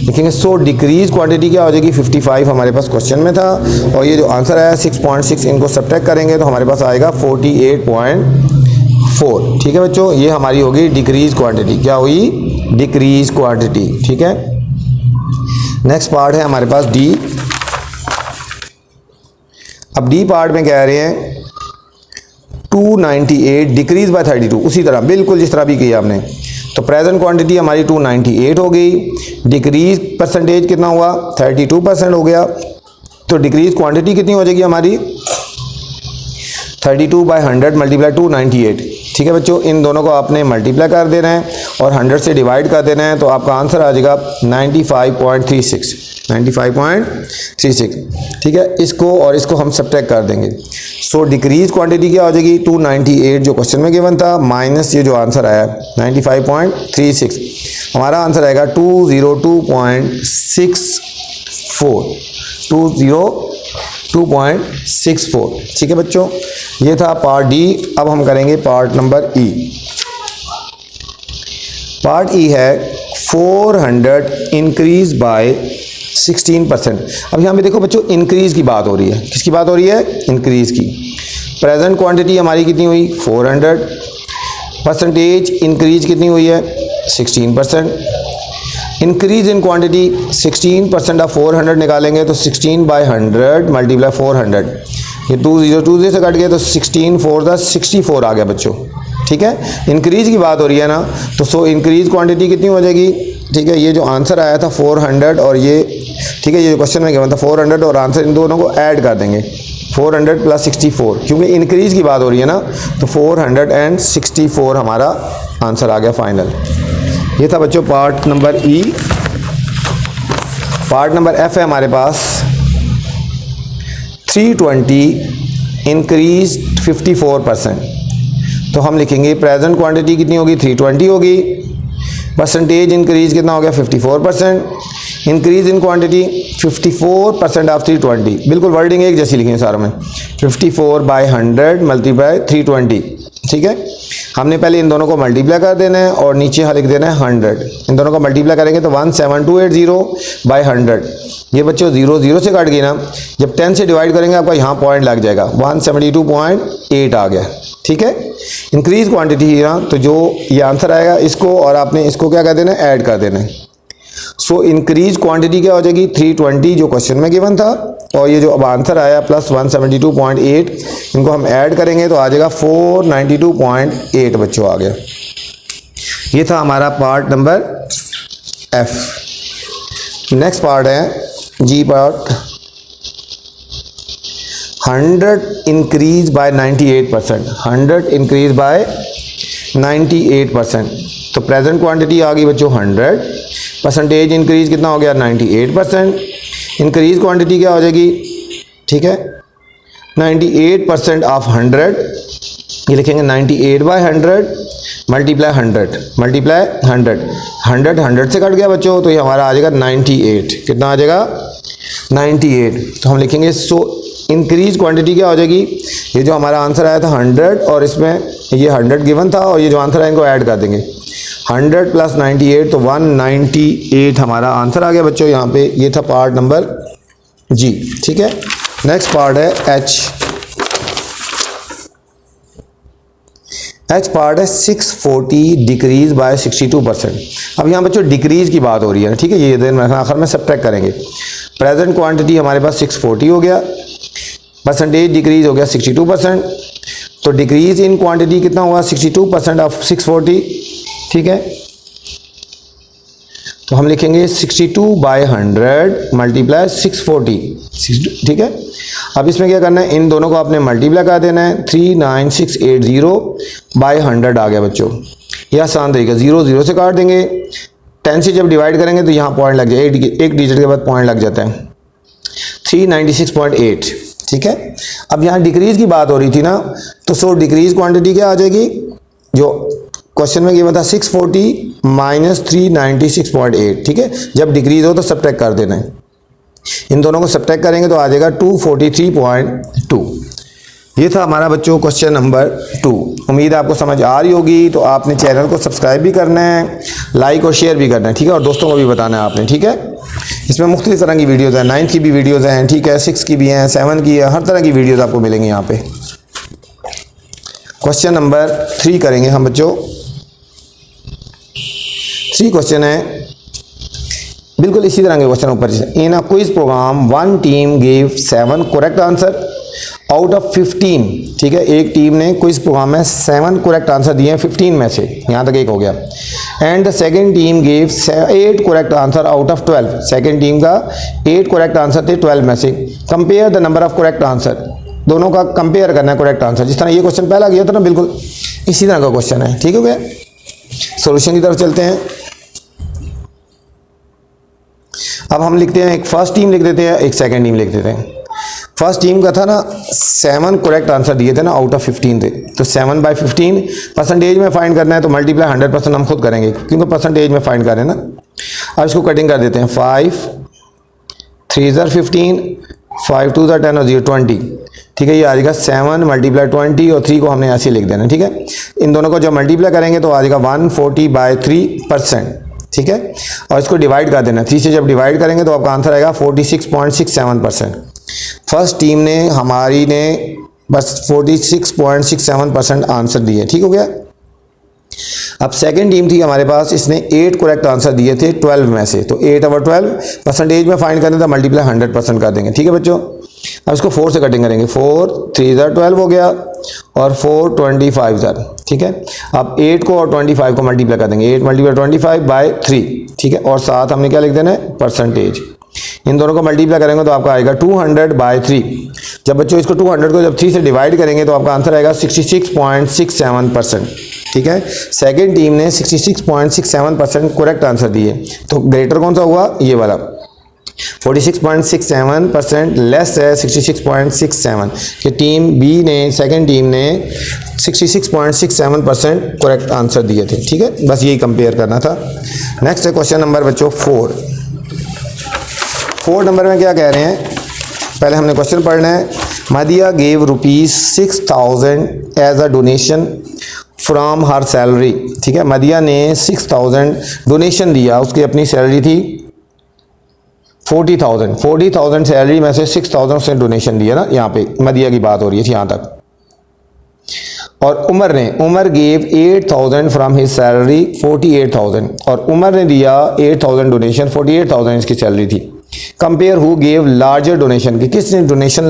लिखेंगे। सो डिक्रीज क्वांटिटी क्या हो जाएगी 55 हमारे पास क्वेश्चन में था, और ये जो आंसर आया 6.6, इनको सब्ट्रैक्ट करेंगे तो हमारे पास आएगा 48.4। ठीक है बच्चों, ये हमारी होगी डिक्रीज क्वांटिटी, क्या हुई, डिक्रीज क्वांटिटी। ठीक है, नेक्स्ट पार्ट है हमारे पास डी। अब डी पार्ट में कह रहे हैं 298 डिक्रीज बाय 32, उसी तरह बिल्कुल जिस तरह भी किया हमने। तो प्रेजेंट क्वांटिटी हमारी 298 हो गई, डिक्रीज परसेंटेज कितना हुआ 32% हो गया, तो डिक्रीज क्वांटिटी कितनी हो जाएगी हमारी 32 बाई 100 मल्टीप्लाई 298। ठीक है बच्चों, इन दोनों को आपने मल्टीप्लाई कर देना है और 100 से डिवाइड कर देना है, तो आपका आंसर आ जाएगा 95.36, 95.36। ठीक है, इसको और इसको हम सब्ट्रैक्ट कर देंगे। सो डिक्रीज क्वांटिटी क्या हो जाएगी 298 जो क्वेश्चन में गिवन था, माइनस ये जो आंसर आया 95.36, हमारा आंसर आएगा 202.64, 202.64। ठीक है बच्चों, ये था पार्ट डी। अब हम करेंगे पार्ट नंबर ई। पार्ट ई है 400 इंक्रीज बाय 16%। अब यहाँ पे देखो बच्चों इंक्रीज की बात हो रही है, किसकी बात हो रही है, इंक्रीज की। प्रेजेंट क्वांटिटी हमारी कितनी हुई 400, परसेंटेज इंक्रीज कितनी हुई है 16%। इंक्रीज इन क्वांटिटी 16% ऑफ 400 निकालेंगे तो 16 बाई 100 मल्टीप्लाई 400, ये 2 से कट गए तो 16 4 दा 64 आ गया बच्चों। ठीक है, इंक्रीज की बात हो रही है ना, तो सो इंक्रीज क्वांटिटी कितनी हो जाएगी। ठीक है, ये जो आंसर आया था 400 और ये, ठीक है, ये जो क्वेश्चन में गिवन था 400 और आंसर, इन दोनों को ऐड कर देंगे 400 प्लस 64, क्योंकि इंक्रीज की बात हो रही है ना, तो 464 हमारा आंसर आ गया फाइनल। ये था बच्चों पार्ट नंबर ई। पार्ट नंबर एफ है हमारे पास 320 इंक्रीज 54%। तो हम लिखेंगे प्रेजेंट क्वांटिटी कितनी होगी 320 होगी, परसेंटेज इंक्रीज कितना हो गया 54%, इंक्रीज इन क्वांटिटी 54% ऑफ 320, बिल्कुल वर्डिंग एक जैसी लिखेंगे सारों में, 54 बाई 100 मल्टीप्लाई 320। ठीक है, हमने पहले इन दोनों को मल्टीप्लाई कर देना है और नीचे यहाँ लिख देना है 100, इन दोनों को मल्टीप्लाई करेंगे तो 17280 बाई 100, ये बच्चों 0 0 से कट गई ना, जब 10 से डिवाइड करेंगे आपका यहाँ पॉइंट लग जाएगा, 172.8 आ गया। ठीक है, इंक्रीज क्वांटिटी है, तो जो ये आंसर आएगा इसको और आपने इसको क्या कर देना है, ऐड कर देना है। सो इंक्रीज क्वांटिटी क्या हो जाएगी 320 जो क्वेश्चन में गिवन था, और ये जो अब आंसर आया प्लस 172.8, इनको हम ऐड करेंगे तो आ जाएगा 492.8 बच्चों आ गया। ये था हमारा part number F. Next part है G part, 100 increase by 98%, 100 increase by 98%। तो प्रेजेंट क्वांटिटी आ गई बच्चों 100, परसेंटेज इंक्रीज कितना हो गया 98%, इंक्रीज क्वांटिटी क्या हो जाएगी, ठीक है, 98% ऑफ 100, ये लिखेंगे 98/100 मल्टीप्लाई 100 मल्टीप्लाई 100, 100 से कट गया बच्चों, तो ये हमारा आ जाएगा 98। कितना आ जाएगा, 98। तो हम लिखेंगे सो इंक्रीज क्वांटिटी क्या हो जाएगी, ये जो हमारा आंसर आया था 100 और इसमें ये 100 गिवन था और ये जो आंसर है इनको ऐड कर देंगे, 100 + 98 तो 198 हमारा आंसर आ गया बच्चों यहाँ पे। ये था पार्ट नंबर जी, ठीक है। नेक्स्ट पार्ट है एच। एच पार्ट है 640 डिक्रीज बाय 62%। अब यहाँ बच्चों डिक्रीज की बात हो रही है, ठीक है, ये दिन आखिर में सब्ट्रैक्ट करेंगे। प्रेजेंट क्वांटिटी हमारे पास 640 हो गया, परसेंटेज डिक्रीज हो गया 62%, तो डिक्रीज इन क्वांटिटी कितना हुआ, 62% ऑफ 640, ठीक है। तो हम लिखेंगे 62/100 मल्टीप्लाई 640, ठीक है। अब इसमें क्या करना है, इन दोनों को आपने मल्टीप्लाई कर देना है, 39680/100 आ गया बच्चों। यह आसान तरीका, 0 0 से काट देंगे, 10 से जब डिवाइड करेंगे तो यहाँ पॉइंट लग जाए, एक डिजिट के बाद पॉइंट लग जाता है, 396.8, ठीक है। अब यहाँ डिक्रीज की बात हो रही थी ना, तो सो डिक्रीज क्वांटिटी क्या आ जाएगी, जो क्वेश्चन में गिवन था 640 माइनस 396.8, ठीक है। जब डिक्रीज हो तो सब्ट्रैक्ट कर देना है, इन दोनों को सब्ट्रैक्ट करेंगे तो आ जाएगा 243.2। ये था हमारा बच्चों क्वेश्चन नंबर 2। उम्मीद है आपको समझ आ रही होगी। तो आपने चैनल को सब्सक्राइब भी करना है, लाइक और शेयर भी करना है, ठीक है, और दोस्तों को भी बताना है आपने, ठीक है। इसमें मुख्तलिफ तरह की वीडियोज़ हैं, 9th की भी वीडियोज़ हैं, ठीक है, 6 की भी हैं, 7 की है, हर तरह की वीडियोज़ आपको मिलेंगी यहाँ पे। क्वेश्चन नंबर 3 करेंगे हम बच्चों। 3 क्वेश्चन है बिल्कुल इसी तरह के क्वेश्चन ऊपर। In a quiz program 1 team gave 7 correct answer out of 15, ठीक है। एक टीम ने क्विज प्रोग्राम में 7 करेक्ट आंसर दिए हैं 15 में से, यहाँ तक एक हो गया। And the second team gave 8 correct answer out of 12, second team का 8 करेक्ट आंसर थे 12 में से। Compare the number of correct answer, दोनों का कंपेयर करना है करेक्ट आंसर, जिस तरह ये क्वेश्चन पहला गया था ना, बिल्कुल इसी तरह का क्वेश्चन है, ठीक हो गया। सॉल्यूशन की तरफ चलते हैं। अब हम लिखते हैं, एक फर्स्ट टीम लिख देते हैं, एक सेकंड टीम लिख देते हैं। फर्स्ट टीम का था ना 7 करेक्ट आंसर दिए थे ना, आउट ऑफ 15 थे, तो 7/15 परसेंटेज में फाइंड करना है, तो मल्टीप्लाई 100% हम खुद करेंगे क्योंकि परसेंटेज में फाइंड करें ना। अब इसको कटिंग कर देते हैं, 5 3 * 15, 5 2 * 10 और 0 20, ठीक है। ये आ जाएगा 7 × 20 और 3 को हमने ऐसे लिख देना, ठीक है। इन दोनों को जब मल्टीप्लाई करेंगे तो आ जाएगा 140/3%, ठीक है। और इसको डिवाइड कर देना, 3 से जब डिवाइड करेंगे तो आपका आंसर आएगा 46.67%। फर्स्ट टीम ने हमारी ने बस 46.67% आंसर दिए, ठीक हो गया। अब सेकंड टीम थी हमारे पास, इसने 8 करेक्ट आंसर दिए थे 12 में से, तो 8/12 परसेंटेज में फाइंड करना था, मल्टीप्लाई 100% कर देंगे, ठीक है बच्चों। अब इसको 4 से कटिंग करेंगे, 4 3 * 12 हो गया और 4 25, ठीक है। अब 8 को और 25 को मल्टीप्लाई कर देंगे, 8 × 25/3, ठीक है। और साथ हमने क्या लिख देना है, परसेंटेज। इन दोनों को मल्टीप्लाई करेंगे तो आपका आएगा 200/3। जब बच्चों इसको 200 को जब 3 से डिवाइड करेंगे तो आपका आंसर आएगा 66.67%, ठीक है। सेकेंड टीम ने 66.67% करेक्ट आंसर दिए, तो ग्रेटर कौन सा हुआ, ये वाला 46.67% लेस है 66.67 कि टीम बी ने, सेकेंड टीम ने 66.67% करेक्ट आंसर दिए थे, ठीक है। बस यही कंपेयर करना था। नेक्स्ट है क्वेश्चन नंबर बच्चों 4 नंबर में क्या कह रहे हैं, पहले हमने क्वेश्चन पढ़ना है। Madiya gave ₹6000 as a donation from her salary, ठीक है। मदिया ने 6000 डोनेशन दिया, उसकी अपनी सैलरी थी 40,000 सैलरी में से 6000 उसने डोनेशन दिया ना, यहाँ पे मदिया की बात हो रही है यहाँ तक। और Umar gave 8000 from his salary 48,000, और उमर ने दिया 8000 डोनेशन, 48,000 इसकी सैलरी थी। Compare who gave larger donation, कि किसने डोनेशन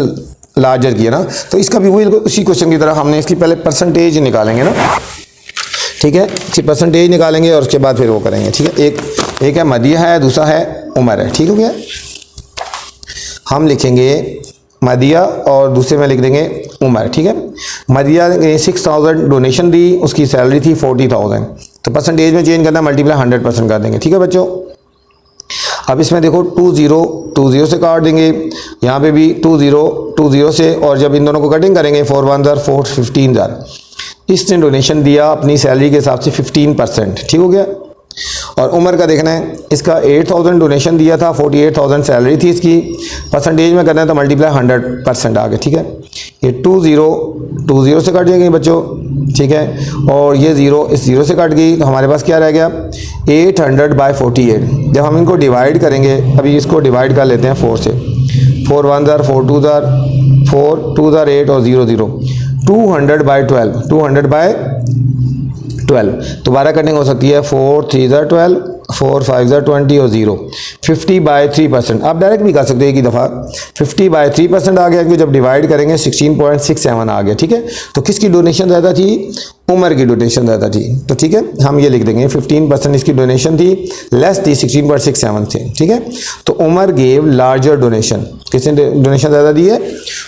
लार्जर किया ना, तो इसका भी वही उसी क्वेश्चन की तरह हमने इसकी पहले परसेंटेज निकालेंगे ना, ठीक है। इसकी परसेंटेज निकालेंगे और उसके बाद फिर वो करेंगे, ठीक है। एक है मदिया है, दूसरा है उमर है, ठीक हो गया। हम लिखेंगे मदिया और दूसरे में लिख देंगे उमर, ठीक है। मदिया ने 6000 डोनेशन दी, उसकी सैलरी थी 40,000, तो परसेंटेज में चेंज करना, मल्टीप्लाई 100% कर देंगे, ठीक है बच्चों। अब इसमें देखो 20 से काट देंगे, यहाँ पे भी 20 से, और जब इन दोनों को कटिंग करेंगे 4 1 4 15,000। इसने डोनेशन दिया अपनी सैलरी के हिसाब से 15%, ठीक हो गया। और उम्र का देखना है, इसका 8,000 डोनेशन दिया था, 48,000 सैलरी थी इसकी, परसेंटेज में करना है तो मल्टीप्लाई 100% आ गया, ठीक है। ये 20 से कट जाएंगे बच्चों, ठीक है, और ये 0 इस 0 से कट गई, तो हमारे पास क्या रह गया 800/48। जब हम इनको डिवाइड करेंगे, अभी इसको डिवाइड कर लेते हैं 4 से, 4 1 4 2 4 2 8 और 0 0, 200/12, 200/12। दोबारा कटिंग हो सकती है, 4 3 12, 4 5 20 और 0, 50/3%। आप डायरेक्ट भी कर सकते हैं एक ही दफ़ा, 50/3% आ गया, क्योंकि जब डिवाइड करेंगे 16.67 आ गया, ठीक है। तो किसकी डोनेशन ज़्यादा थी, उमर की डोनेशन ज़्यादा थी, तो ठीक है हम ये लिख देंगे 15% इसकी डोनेशन थी, लेस थी 16.67 थी, ठीक है। तो उमर गेव लार्जर डोनेशन, किसने डोनेशन ज़्यादा दी है,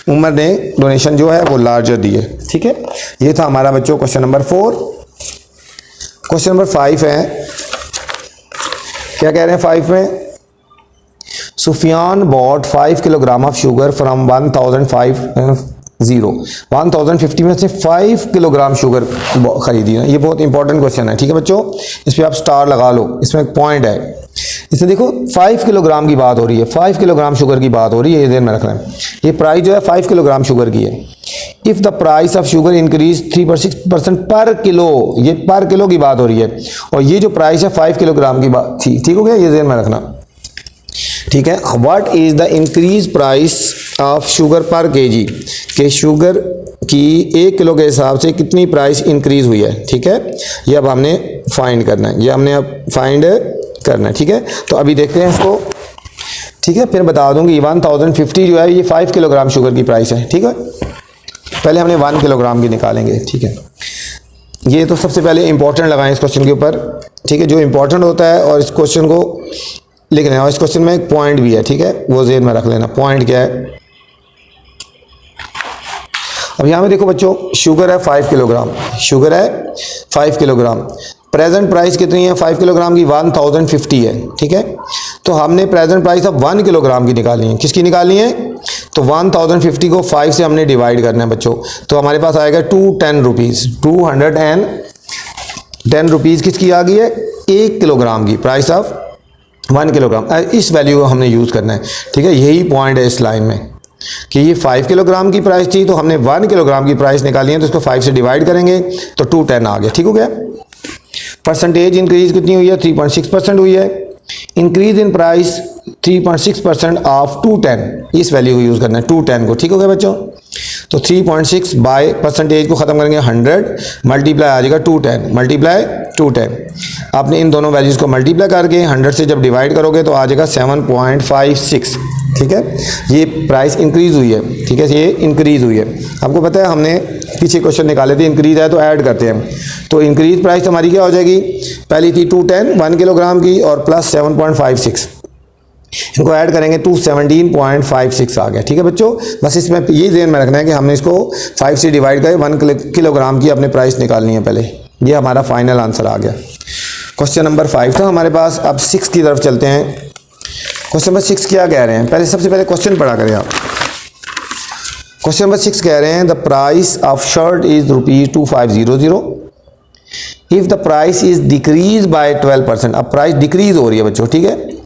उमर ने डोनेशन जो है वो लार्जर दी है, ठीक है। ये था हमारा बच्चों क्वेश्चन नंबर 4। क्वेश्चन नंबर 5 है, क्या कह रहे हैं 5 में, Sufiyan bought 5 kilogram of sugar from 1050 में से 5 किलोग्राम शुगर खरीदी ना। ये बहुत इंपॉर्टेंट क्वेश्चन है, ठीक है बच्चों, इस पर आप स्टार लगा लो, इसमें एक पॉइंट है। इसमें देखो 5 किलोग्राम की बात हो रही है, 5 किलोग्राम शुगर की बात हो रही है, ये ध्यान में रखना है। ये प्राइस जो है 5 किलोग्राम शुगर की है। If the price of sugar increase 3.6% पर किलो, ये पर किलो की बात हो रही है, और ये जो प्राइस है 5 किलोग्राम की बात थी, ठीक हो गया, ये ध्यान में रखना, ठीक है। What is the increase price of sugar पर केजी, के शुगर की 1 किलो के हिसाब से कितनी प्राइस इंक्रीज हुई है, ठीक है। ये अब हमने फाइंड करना है, ये हमने अब फाइंड करना है, ठीक है। तो अभी देखते हैं इसको, ठीक है, फिर बता दूंगी। 1050 जो है ये 5 किलोग्राम शुगर की प्राइस है, ठीक है। पहले हमने 1 किलोग्राम की निकालेंगे, ठीक है। ये तो सबसे पहले इंपॉर्टेंट लगाएं इस क्वेश्चन के ऊपर, ठीक है, जो इंपॉर्टेंट होता है, और इस क्वेश्चन को लिख लेना। और इस क्वेश्चन में एक पॉइंट भी है, ठीक है, वो ज़हन में रख लेना। पॉइंट क्या है, अब यहाँ में देखो बच्चों, शुगर है 5 किलोग्राम, शुगर है 5 किलोग्राम, प्रेजेंट प्राइस कितनी है 5 किलोग्राम की, 1050 है, ठीक है। तो हमने प्रेजेंट प्राइस अब 1 किलोग्राम की निकालनी है, किसकी निकालनी है, तो 1050 को 5 से हमने डिवाइड करना है बच्चों, तो हमारे पास आएगा 210 रुपीज़, 210 रुपीज़ किसकी आ गई है, 1 किलोग्राम की, प्राइस ऑफ 1 किलोग्राम। इस वैल्यू को हमने यूज़ करना है, ठीक है। यही पॉइंट है इस लाइन में कि ये 5 किलोग्राम की प्राइस थी, तो हमने 1 किलोग्राम की प्राइस निकाली है, तो इसको 5 से डिवाइड करेंगे तो 210 आ गया, ठीक हो गया। परसेंटेज इंक्रीज कितनी हुई है, 3.6% हुई है। इंक्रीज इन प्राइस 3.6% ऑफ 210, इस वैल्यू को यूज़ करना है 210 को, ठीक हो गया बच्चों। तो 3.6 बाय परसेंटेज को ख़त्म करेंगे 100, मल्टीप्लाई आ जाएगा 210, मल्टीप्लाई 210। आपने इन दोनों वैल्यूज़ को मल्टीप्लाई करके 100 से जब डिवाइड करोगे तो आ जाएगा 7.56, ठीक है। ये प्राइस इंक्रीज़ हुई है, ठीक है, ये इंक्रीज़ हुई है। आपको पता है हमने पीछे क्वेश्चन निकाले थे, इंक्रीज़ है तो ऐड करते हैं, तो इंक्रीज प्राइस हमारी क्या हो जाएगी, पहली थी 210 1 किलोग्राम की, और प्लस 7.56, इनको ऐड करेंगे 217.56 आ गया, ठीक है बच्चों। बस इसमें ये ध्यान में रखना है कि हमने इसको 5 से डिवाइड करके 1 किलोग्राम की अपने प्राइस निकालनी है पहले। ये हमारा फाइनल आंसर आ गया। क्वेश्चन नंबर 5 था हमारे पास। अब 6 की तरफ चलते हैं। क्वेश्चन नंबर 6 क्या कह रहे हैं, पहले सबसे पहले क्वेश्चन पढ़ा करें आप। क्वेश्चन नंबर 6 कह रहे हैं the price of shirt is ₹2500 if the price is decrease by 12%। अब प्राइस डिक्रीज हो रही है बच्चों, ठीक है,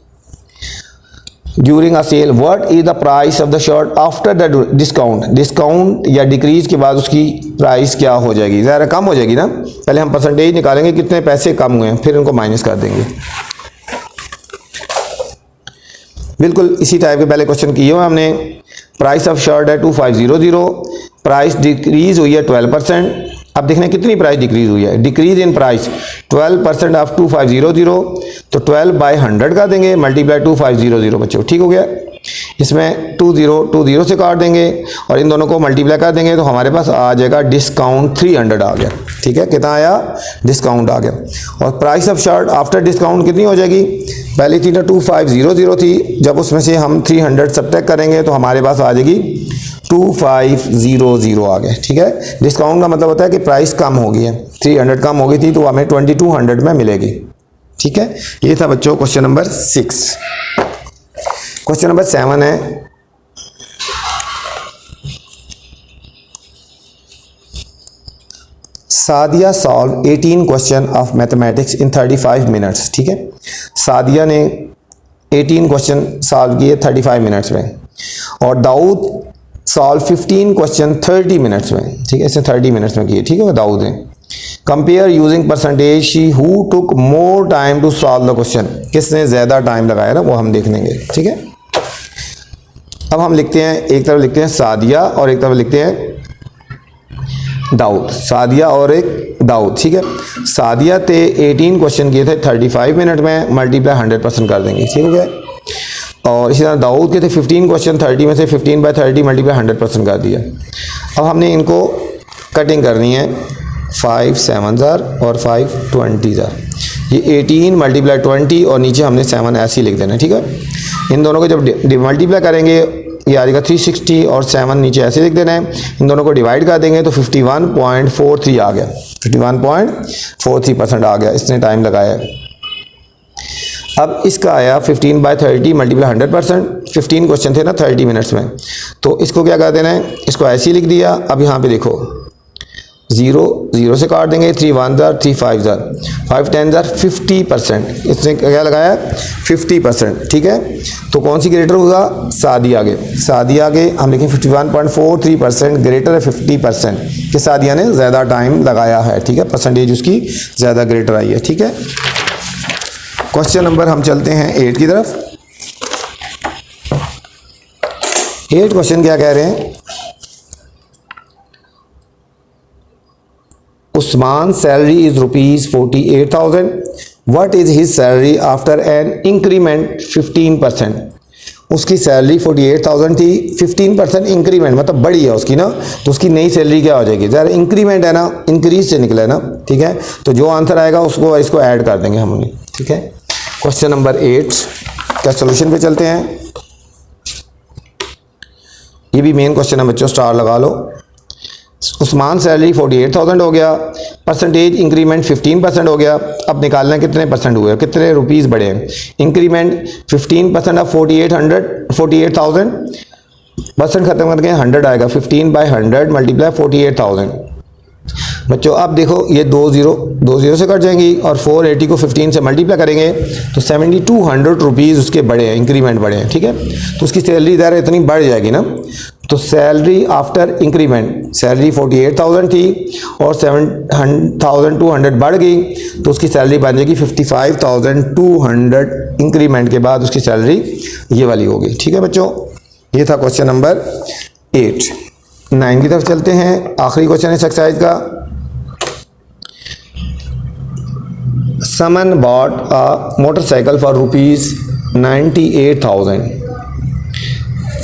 during a sale. What is the price of the shirt after the discount, discount या डिक्रीज के बाद उसकी प्राइस क्या हो जाएगी, ज़रा कम हो जाएगी ना। पहले हम परसेंटेज निकालेंगे कितने पैसे कम हुए हैं, फिर उनको माइनस कर देंगे। बिल्कुल इसी टाइप के पहले क्वेश्चन किए हुए हमने। प्राइस ऑफ शर्ट है 2500, प्राइस डिक्रीज हुई है 12%। अब देखना कितनी प्राइस डिक्रीज हुई है, डिक्रीज इन प्राइस 12% ऑफ 2500, तो 12 बाय 100 कर देंगे, मल्टीप्लाई 2500 बच्चों, ठीक हो गया। इसमें 20 से काट देंगे और इन दोनों को मल्टीप्लाई कर देंगे, तो हमारे पास आ जाएगा डिस्काउंट 300 आ गया, ठीक है। कितना आया, डिस्काउंट आ गया। और price of shirt after discount कितनी हो जाएगी, पहले थी ना 2500 थी, जब उसमें से हम 300 सब्ट्रैक्ट करेंगे तो हमारे पास आ जाएगी 2500 आ गया, ठीक है। डिस्काउंट का मतलब होता है कि प्राइस कम हो गई है, 300 कम हो गई थी तो हमें 2200 में मिलेगी, ठीक है। ये था बच्चों क्वेश्चन नंबर 6। क्वेश्चन नंबर 7 है, Sadia solve 18 question of mathematics in 35 minutes. ठीक है, सादिया ने 18 क्वेश्चन सॉल्व किए 35 मिनट्स में, और दाऊद सॉल्व 15 क्वेश्चन 30 मिनट्स में। ठीक है, इसने 30 मिनट्स में किए। ठीक है, दाऊद ने। Compare using percentage she who took more time to solve the question, किसने ज़्यादा टाइम लगाया ना वो हम देख लेंगे। ठीक है, अब हम लिखते हैं, एक तरफ लिखते हैं सादिया और एक तरफ लिखते हैं दाऊद। सादिया और एक दाऊद। ठीक है, सादिया थे 18 क्वेश्चन किए थे 35 मिनट में, मल्टीप्लाई 100% कर देंगे। ठीक हो गया। और इसी तरह दाऊद के थे 15 क्वेश्चन 30 में से 15/30 मल्टीप्लाई 100% कर दिया। अब हमने इनको कटिंग करनी है, 5 7 और 5 20। ये 18 मल्टीप्लाई 20 और नीचे हमने 7 ऐसे ही लिख देना है। ठीक है, इन दोनों को जब मल्टीप्लाई करेंगे ये आ जाएगा 360 और 7 नीचे ऐसे लिख देना है। इन दोनों को डिवाइड कर देंगे तो 51.43 आ गया, 51.43% आ गया, इसने टाइम लगाया। अब इसका आया 15/30 मल्टीप्लाई 100%। 15 क्वेश्चन थे ना 30 मिनट्स में, तो इसको क्या कर देना है, इसको ऐसे ही लिख दिया। अब यहाँ पे देखो 0 0 से काट देंगे, 3 1 3 5 5 10 50%। इसने क्या लगाया 50%। ठीक है, तो कौन सी ग्रेटर होगा, सादिया आगे। सादिया आगे हम लिखें 51.43% ग्रेटर है 50% कि सादिया ने ज़्यादा टाइम लगाया है। ठीक है, परसेंटेज उसकी ज़्यादा ग्रेटर आई है। ठीक है, क्वेश्चन नंबर हम चलते हैं 8 की तरफ। 8 क्वेश्चन क्या कह रहे हैं, Usman salary is ₹48,000। What is his salary after an increment 15%। उसकी सैलरी 48,000 थी, 15% इंक्रीमेंट मतलब बढ़ी है उसकी ना, तो उसकी नई सैलरी क्या हो जाएगी, ज़रा इंक्रीमेंट है ना, इंक्रीज से निकला है ना। ठीक है, तो जो आंसर आएगा उसको इसको ऐड कर देंगे हमने। ठीक है, क्वेश्चन नंबर 8 का सोल्यूशन पे चलते हैं। ये भी मेन क्वेश्चन है बच्चों, स्टार लगा लो। उस्मान सैलरी 48,000 हो गया, परसेंटेज इंक्रीमेंट 15% हो गया। अब निकालना कितने परसेंट हुए, कितने रुपीस बढ़े हैं। इंक्रीमेंट 15% ऑफ 48,000 परसेंट खत्म करके 100 आएगा, 15/100 मल्टीप्लाई 48,000। बच्चों अब देखो ये 2 0 से कट जाएंगी और 480 को 15 से मल्टीप्लाई करेंगे तो 7200 रुपीज़ उसके बढ़े हैं, इंक्रीमेंट बढ़े हैं। ठीक है, तो उसकी सैलरी ज़रा इतनी बढ़ जाएगी ना, तो सैलरी आफ्टर इंक्रीमेंट, सैलरी 48,000 थी और 7,200 बढ़ गई, तो उसकी सैलरी बन जाएगी 55,200। इंक्रीमेंट के बाद उसकी सैलरी ये वाली होगी। ठीक है बच्चों, ये था क्वेश्चन नंबर 8। 9 की तरफ चलते हैं, आखिरी क्वेश्चन है इस एक्सरसाइज का। Someone bought a motorcycle for ₹98,000.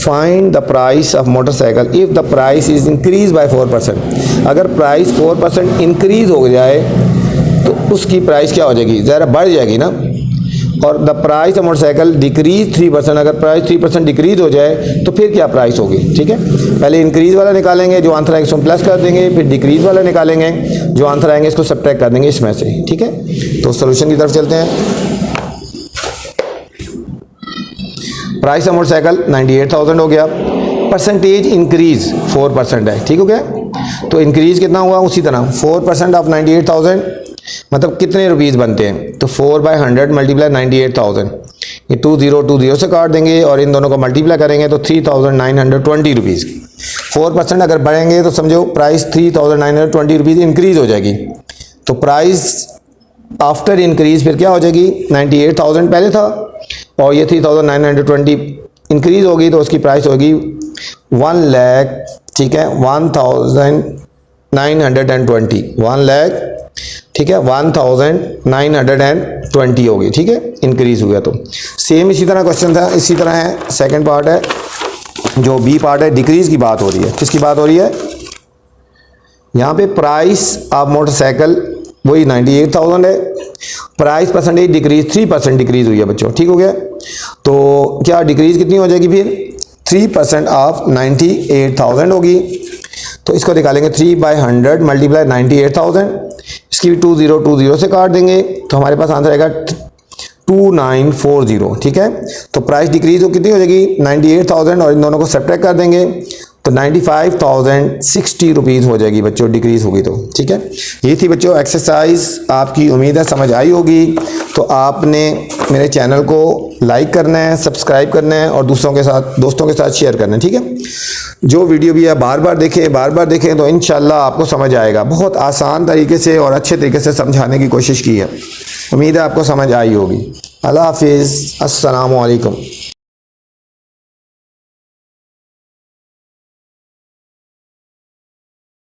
Find the price of motorcycle if the price is increased by 4%. अगर प्राइस 4% इंक्रीज हो जाए तो उसकी प्राइस क्या हो जाएगी, ज़रा बढ़ जाएगी ना। और the price of motorcycle decrease 3%, अगर प्राइस 3% डिक्रीज हो जाए तो फिर क्या प्राइस होगी। ठीक है, पहले इंक्रीज वाला निकालेंगे, जो आंसर आएगा इसको प्लस कर देंगे, फिर डिक्रीज वाला निकालेंगे, जो आंसर आएंगे इसको सब्ट्रैक्ट कर देंगे इसमें से। ठीक है, तो सोल्यूशन की तरफ चलते हैं। प्राइस ऑफ मोटरसाइकिल 98,000 हो गया, परसेंटेज इंक्रीज 4% है। ठीक हो गया, तो इंक्रीज कितना हुआ, उसी तरह 4% ऑफ 98,000 मतलब कितने रुपीज़ बनते हैं, तो 4/100 मल्टीप्लाई 98,000। ये 2 0 से काट देंगे और इन दोनों को मल्टीप्लाई करेंगे तो 3,920 रुपीज़। 4% अगर बढ़ेंगे तो समझो प्राइस 3,920 रुपीज़ इंक्रीज हो जाएगी। तो प्राइस आफ्टर इंक्रीज फिर क्या हो जाएगी, 98,000 पहले था और ये 3,920 इंक्रीज होगी, तो उसकी प्राइस होगी 1 लाख। ठीक है, 1,920, 1 लाख। ठीक है, 1,920 होगी। ठीक है, इंक्रीज हुआ तो सेम इसी तरह क्वेश्चन था, इसी तरह है। सेकंड पार्ट है, जो बी पार्ट है, डिक्रीज की बात हो रही है। किसकी बात हो रही है, यहाँ पे प्राइस ऑफ मोटरसाइकिल वही 98,000 है, प्राइस परसेंटेज डिक्रीज 3% डिक्रीज हुई है बच्चों। ठीक हो गया, तो क्या डिक्रीज कितनी हो जाएगी फिर, 3% ऑफ 98,000 होगी। तो इसको निकालेंगे 3/100 मल्टीप्लाई 98,000, इसकी भी 2 0 से काट देंगे तो हमारे पास आंसर आएगा 2940, ठीक है। तो प्राइस डिक्रीज हो कितनी हो जाएगी 98,000 और इन दोनों को सब्ट्रैक्ट कर देंगे तो 95,060 रुपीज़ हो जाएगी बच्चों, डिक्रीज होगी तो, ठीक है। ये थी बच्चों एक्सरसाइज, आपकी उम्मीद है समझ आई होगी। तो आपने मेरे चैनल को लाइक करना है, सब्सक्राइब करना है और दोस्तों के साथ शेयर करना है, ठीक है। जो वीडियो भी है बार बार देखें तो इंशाल्लाह आपको समझ आएगा। बहुत आसान तरीके से और अच्छे तरीके से समझाने की कोशिश की है, उम्मीद है आपको समझ आई होगी। अल्लाह हाफिज़, अस्सलामु अलैकुम।